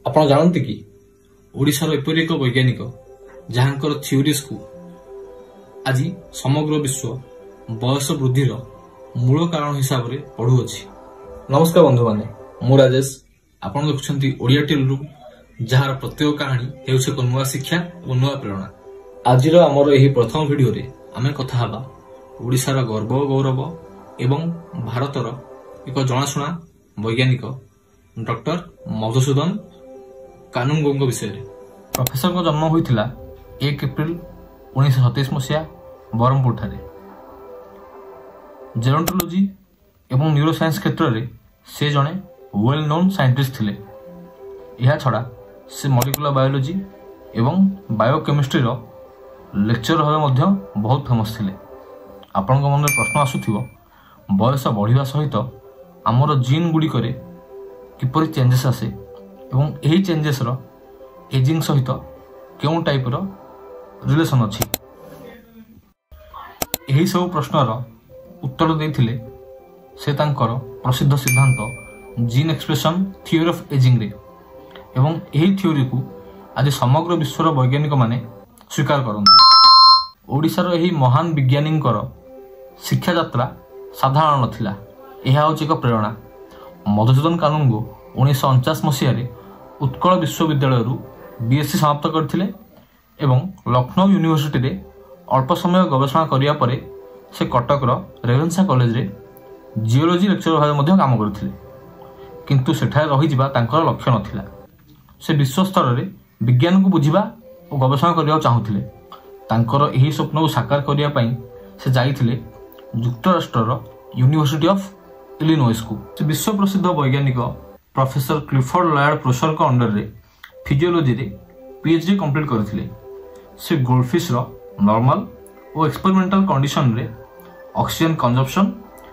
ଆପଣ ଜାଣନ୍ତି କି ଓଡ଼ିଶାର ଏପରି ଏକ ବୈଜ୍ଞାନିକ ଯାହାଙ୍କର ଥିଓରିଜ୍ କୁ ଆଜି ସମଗ୍ର ବିଶ୍ୱ ବୟସ ବୃଦ୍ଧିର ମୂଳ କାରଣ ହିସାବରେ ପଢୁଅଛି। ନମସ୍କାର ବନ୍ଧୁମାନେ, ମୁଁ ରାଜେଶ। ଆପଣ ଦେଖୁଛନ୍ତି ଓଡ଼ିଆ ଟେଲିରୁ, ଯାହାର ପ୍ରତ୍ୟେକ କାହାଣୀ ହେଉଛି ଏକ ନୂଆ ଶିକ୍ଷା ଓ ନୂଆ ପ୍ରେରଣା। ଆଜିର ଆମର ଏହି ପ୍ରଥମ ଭିଡିଓରେ ଆମେ କଥା ହେବା ଓଡ଼ିଶାର ଗର୍ବ ଓ ଗୌରବ ଏବଂ ଭାରତର ଏକ ଜଣାଶୁଣା ବୈଜ୍ଞାନିକ ଡକ୍ଟର ମଧୁସୂଦନ କାନୁନଗୋଙ୍କ ବିଷୟରେ। ପ୍ରଫେସରଙ୍କ ଜନ୍ମ ହୋଇଥିଲା 1 ଏପ୍ରିଲ 1927 ମସିହା ବ୍ରହ୍ମପୁରଠାରେ। ଜେରୋଣ୍ଟୋଲୋଜି ଏବଂ ନ୍ୟୁରୋସାଇନ୍ସ କ୍ଷେତ୍ରରେ ସେ ଜଣେ ୱେଲ୍ ନୋନ୍ ସାଇଣ୍ଟିଷ୍ଟ ଥିଲେ। ଏହାଛଡ଼ା ସେ ମଲିକୁଲାର ବାୟୋଲୋଜି ଏବଂ ବାୟୋକେମିଷ୍ଟ୍ରିର ଲେକ୍ଚର ଭାବେ ମଧ୍ୟ ବହୁତ ଫେମସ୍ ଥିଲେ। ଆପଣଙ୍କ ମନରେ ପ୍ରଶ୍ନ ଆସୁଥିବ, ବୟସ ବଢ଼ିବା ସହିତ ଆମର ଜିନ୍ ଗୁଡ଼ିକରେ କିପରି ଚେଞ୍ଜେସ୍ ଆସେ ଏବଂ ଏହି ଚେଞ୍ଜେସ୍ର ଏଜିଂ ସହିତ କେଉଁ ଟାଇପ୍ର ରିଲେସନ୍ ଅଛି? ଏହି ସବୁ ପ୍ରଶ୍ନର ଉତ୍ତର ଦେଇଥିଲେ ସେ ତାଙ୍କର ପ୍ରସିଦ୍ଧ ସିଦ୍ଧାନ୍ତ ଜିନ୍ ଏକ୍ସପ୍ରେସନ୍ ଥିଓରି ଅଫ୍ ଏଜିଂରେ, ଏବଂ ଏହି ଥିଓରିକୁ ଆଜି ସମଗ୍ର ବିଶ୍ୱର ବୈଜ୍ଞାନିକମାନେ ସ୍ୱୀକାର କରନ୍ତି। ଓଡ଼ିଶାର ଏହି ମହାନ ବିଜ୍ଞାନୀଙ୍କର ଶିକ୍ଷାଯାତ୍ରା ସାଧାରଣ ନଥିଲା। ଏହା ହେଉଛି ଏକ ପ୍ରେରଣା। ମଧୁସୂଦନ କାନୁନଗୋ 1949 ମସିହାରେ ଉତ୍କଳ ବିଶ୍ୱବିଦ୍ୟାଳୟରୁ BSc ସମାପ୍ତ କରିଥିଲେ ଏବଂ ଲକ୍ଷ୍ନୌ ୟୁନିଭର୍ସିଟିରେ ଅଳ୍ପ ସମୟ ଗବେଷଣା କରିବା ପରେ ସେ କଟକର ରେଭେନ୍ସା କଲେଜରେ ଜିଓଲୋଜି ଲେକ୍ଚର ଭାବେ ମଧ୍ୟ କାମ କରିଥିଲେ। କିନ୍ତୁ ସେଠାରେ ରହିଯିବା ତାଙ୍କର ଲକ୍ଷ୍ୟ ନଥିଲା। ସେ ବିଶ୍ୱସ୍ତରରେ ବିଜ୍ଞାନକୁ ବୁଝିବା ଓ ଗବେଷଣା କରିବାକୁ ଚାହୁଁଥିଲେ। ତାଙ୍କର ଏହି ସ୍ୱପ୍ନକୁ ସାକାର କରିବା ପାଇଁ ସେ ଯାଇଥିଲେ ଯୁକ୍ତରାଷ୍ଟ୍ରର ୟୁନିଭର୍ସିଟି ଅଫ୍ ଇଲିନୋଇସ୍କୁ। ସେ ବିଶ୍ୱ ପ୍ରସିଦ୍ଧ ବୈଜ୍ଞାନିକ ପ୍ରଫେସର କ୍ଲିଫୋର୍ଡ ଲୟାର୍ଡ ପ୍ରୋସରଙ୍କ ଅଣ୍ଡରରେ ଫିଜିଓଲୋଜିରେ PhD କମ୍ପ୍ଲିଟ୍ କରିଥିଲେ। ସେ ଗୋଲ୍ଡଫିଶ୍ର ନର୍ମାଲ ଓ ଏକ୍ସପେରିମେଣ୍ଟାଲ କଣ୍ଡିସନରେ ଅକ୍ସିଜେନ୍ କନଜମ୍ପସନ୍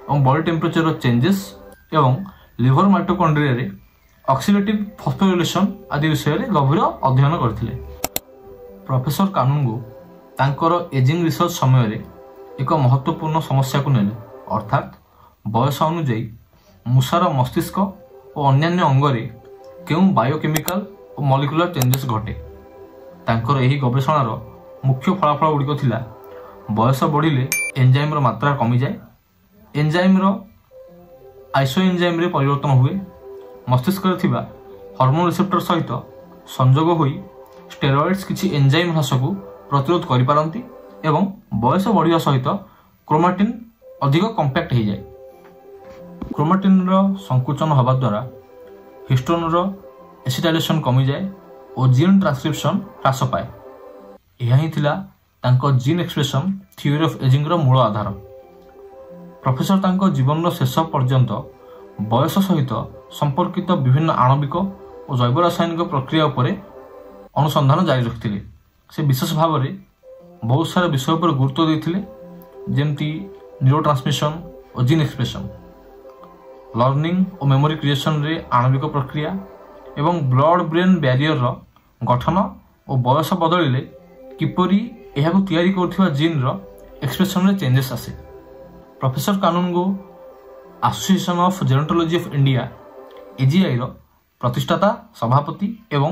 ଏବଂ ବଡି ଟେମ୍ପରେଚରର ଚେଞ୍ଜେସ୍ ଏବଂ ଲିଭର ମାଇଟୋକଣ୍ଡ୍ରିଆରେ ଅକ୍ସିଡେଟିଭ୍ ଫସ୍ଫୋରିଲେସନ୍ ଆଦି ବିଷୟରେ ଗଭୀର ଅଧ୍ୟୟନ କରିଥିଲେ। ପ୍ରଫେସର କାନୁନଗୋ ତାଙ୍କର ଏଜିଂ ରିସର୍ଚ୍ଚ ସମୟରେ ଏକ ମହତ୍ତ୍ୱପୂର୍ଣ୍ଣ ସମସ୍ୟାକୁ ନେଲେ, ଅର୍ଥାତ୍ ବୟସ ଅନୁଯାୟୀ ମୂଷାର ମସ୍ତିଷ୍କ ଓ ଅନ୍ୟାନ୍ୟ ଅଙ୍ଗରେ କେଉଁ ବାୟୋକେମିକାଲ ଓ ମଲିକୁଲାର ଚେଞ୍ଜେସ୍ ଘଟେ। ତାଙ୍କର ଏହି ଗବେଷଣାର ମୁଖ୍ୟ ଫଳାଫଳ ଗୁଡ଼ିକ ଥିଲା, ବୟସ ବଢ଼ିଲେ ଏନ୍ଜାଇମ୍ର ମାତ୍ରା କମିଯାଏ, ଏନ୍ଜାଇମ୍ର ଆଇସୋଏନ୍ଜାଇମ୍ରେ ପରିବର୍ତ୍ତନ ହୁଏ, ମସ୍ତିଷ୍କରେ ଥିବା ହର୍ମୋନ ରିସେପ୍ଟର ସହିତ ସଂଯୋଗ ହୋଇ ଷ୍ଟେରଏଡ୍ସ କିଛି ଏନ୍ଜାଇମ୍ ହ୍ରାସକୁ ପ୍ରତିରୋଧ କରିପାରନ୍ତି ଏବଂ ବୟସ ବଢ଼ିବା ସହିତ କ୍ରୋମାଟିନ୍ ଅଧିକ କମ୍ପାକ୍ଟ ହୋଇଯାଏ। କ୍ରୋମାଟିନ୍ର ସଂକୁଚନ ହେବା ଦ୍ୱାରା ହିଷ୍ଟୋନର ଏସିଟାଇଲେସନ୍ କମିଯାଏ ଓ ଜିନ୍ ଟ୍ରାନ୍ସକ୍ରିପ୍ସନ୍ ହ୍ରାସ ପାଏ। ଏହା ହିଁ ଥିଲା ତାଙ୍କ ଜିନ୍ ଏକ୍ସପ୍ରେସନ୍ ଥିଓରି ଅଫ୍ ଏଜିଂର ମୂଳ ଆଧାର। ପ୍ରଫେସର ତାଙ୍କ ଜୀବନର ଶେଷ ପର୍ଯ୍ୟନ୍ତ ବୟସ ସହିତ ସମ୍ପର୍କିତ ବିଭିନ୍ନ ଆଣବିକ ଓ ଜୈବ ରାସାୟନିକ ପ୍ରକ୍ରିୟା ଉପରେ ଅନୁସନ୍ଧାନ ଜାରି ରଖିଥିଲେ। ସେ ବିଶେଷ ଭାବରେ ବହୁତ ସାରା ବିଷୟ ଉପରେ ଗୁରୁତ୍ୱ ଦେଇଥିଲେ, ଯେମିତି ନ୍ୟୁରୋ ଟ୍ରାନ୍ସମିଶନ୍ ଓ ଜିନ୍ ଏକ୍ସପ୍ରେସନ୍, ଲର୍ଣ୍ଣିଂ ଓ ମେମୋରି କ୍ରିଏସନ୍ରେ ଆଣବିକ ପ୍ରକ୍ରିୟା ଏବଂ ବ୍ଲଡ୍ ବ୍ରେନ୍ ବ୍ୟାରିୟରର ଗଠନ ଓ ବୟସ ବଦଳିଲେ କିପରି ଏହାକୁ ତିଆରି କରୁଥିବା ଜିନ୍ର ଏକ୍ସପ୍ରେସନ୍ରେ ଚେଞ୍ଜେସ୍ ଆସେ। Professor Kanungo association of gerontology of India AGIର ପ୍ରତିଷ୍ଠାତା, ସଭାପତି ଏବଂ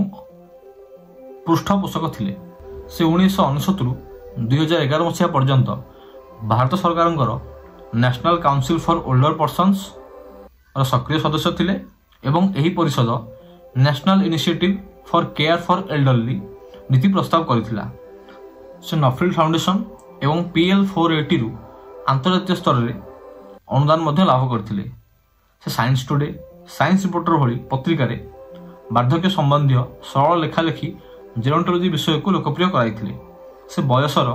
ପୃଷ୍ଠପୋଷକ ଥିଲେ। ସେ 1999ରୁ 2011 ମସିହା ପର୍ଯ୍ୟନ୍ତ ଭାରତ ସରକାରଙ୍କର ନ୍ୟାସନାଲ୍ କାଉନସିଲ୍ ଫର୍ ଓଲ୍ଡର ପର୍ସନ୍ସର ସକ୍ରିୟ ସଦସ୍ୟ ଥିଲେ ଏବଂ ଏହି ପରିଷଦ national initiative for care for elderly ନୀତି ପ୍ରସ୍ତାବ କରିଥିଲା। ସେ ନଫିଲ୍ଡ ଫାଉଣ୍ଡେସନ୍ ଏବଂ PL480ରୁ ଆନ୍ତର୍ଜାତୀୟ ସ୍ତରରେ ଅନୁଦାନ ମଧ୍ୟ ଲାଭ କରିଥିଲେ। ସେ ସାଇନ୍ସ ଟୁଡେ, ସାଇନ୍ସ ରିପୋର୍ଟର ଭଳି ପତ୍ରିକାରେ ବାର୍ଦ୍ଧକ୍ୟ ସମ୍ବନ୍ଧୀୟ ସରଳ ଲେଖାଲେଖି ଜେରୋଣ୍ଟୋଲୋଜି ବିଷୟକୁ ଲୋକପ୍ରିୟ କରାଇଥିଲେ। ସେ ବୟସର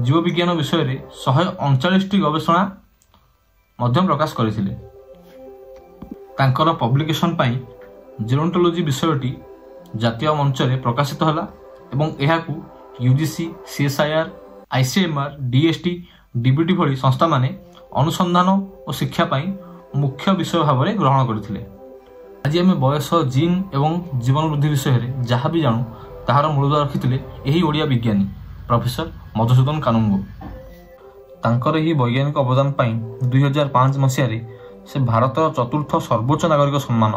ଜୀବବିଜ୍ଞାନ ବିଷୟରେ 139ଟି ଗବେଷଣା ମଧ୍ୟ ପ୍ରକାଶ କରିଥିଲେ। ତାଙ୍କର ପବ୍ଲିକେସନ୍ ପାଇଁ ଜେରୋଣ୍ଟୋଲୋଜି ବିଷୟଟି ଜାତୀୟ ମଞ୍ଚରେ ପ୍ରକାଶିତ ହେଲା ଏବଂ ଏହାକୁ UGC, CSIR, ICMR, DST, DBT ଭଳି ସଂସ୍ଥାମାନେ ଅନୁସନ୍ଧାନ ଓ ଶିକ୍ଷା ପାଇଁ ମୁଖ୍ୟ ବିଷୟ ଭାବରେ ଗ୍ରହଣ କରିଥିଲେ। ଆଜି ଆମେ ବୟସ, ଜିନ୍ ଏବଂ ଜୀବନ ବୃଦ୍ଧି ବିଷୟରେ ଯାହା ବି ଜାଣୁ ତାହାର ମୂଳଦୁଆ ରଖିଥିଲେ ଏହି ଓଡ଼ିଆ ବିଜ୍ଞାନୀ ପ୍ରଫେସର ମଧୁସୂଦନ କାନୁନଗୋ। ତାଙ୍କର ଏହି ବୈଜ୍ଞାନିକ ଅବଦାନ ପାଇଁ 2005 ମସିହାରେ ସେ ଭାରତର ଚତୁର୍ଥ ସର୍ବୋଚ୍ଚ ନାଗରିକ ସମ୍ମାନ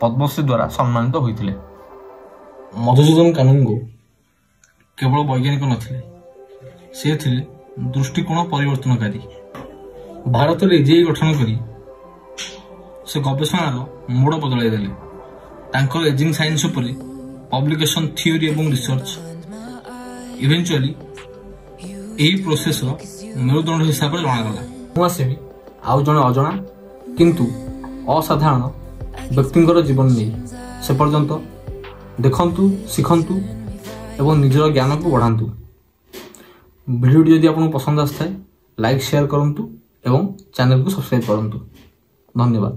ପଦ୍ମଶ୍ରୀ ଦ୍ୱାରା ସମ୍ମାନିତ ହୋଇଥିଲେ। ମଧୁସୂଦନ କାନୁନଗୋ କେବଳ ବୈଜ୍ଞାନିକ ନଥିଲେ, ସେ ଥିଲେ ଦୃଷ୍ଟିକୋଣ ପରିବର୍ତ୍ତନକାରୀ। ଭାରତରେ ଏଜିଆଇ ଗଠନ କରି ସେ ଗବେଷଣାର ମୋଡ଼ ବଦଳାଇ ଦେଲେ। ତାଙ୍କର ଏଜିଂ ସାଇନ୍ସ ଉପରେ ପବ୍ଲିକେସନ, ଥିଓରି ଏବଂ ରିସର୍ଚ୍ଚ ଇଭେଞ୍ଚୁଆଲି ଏହି ପ୍ରୋସେସର ମେରୁଦଣ୍ଡ ହିସାବରେ ଜଣାଗଲା। ମୁଁ ଆସିବି ଆଉ ଜଣେ ଅଜଣା କିନ୍ତୁ ଅସାଧାରଣ ବ୍ୟକ୍ତିଙ୍କର ଜୀବନ ନେଇ। ସେ ପର୍ଯ୍ୟନ୍ତ ଦେଖନ୍ତୁ, ଶିଖନ୍ତୁ ଏବଂ ନିଜର ଜ୍ଞାନକୁ ବଢ଼ାନ୍ତୁ। ଭିଡ଼ିଓଟି ଯଦି ଆପଣଙ୍କୁ ପସନ୍ଦ ଆସିଥାଏ ଲାଇକ୍ ସେୟାର କରନ୍ତୁ ଏବଂ ଚ୍ୟାନେଲକୁ ସବସ୍କ୍ରାଇବ୍ କରନ୍ତୁ। ଧନ୍ୟବାଦ।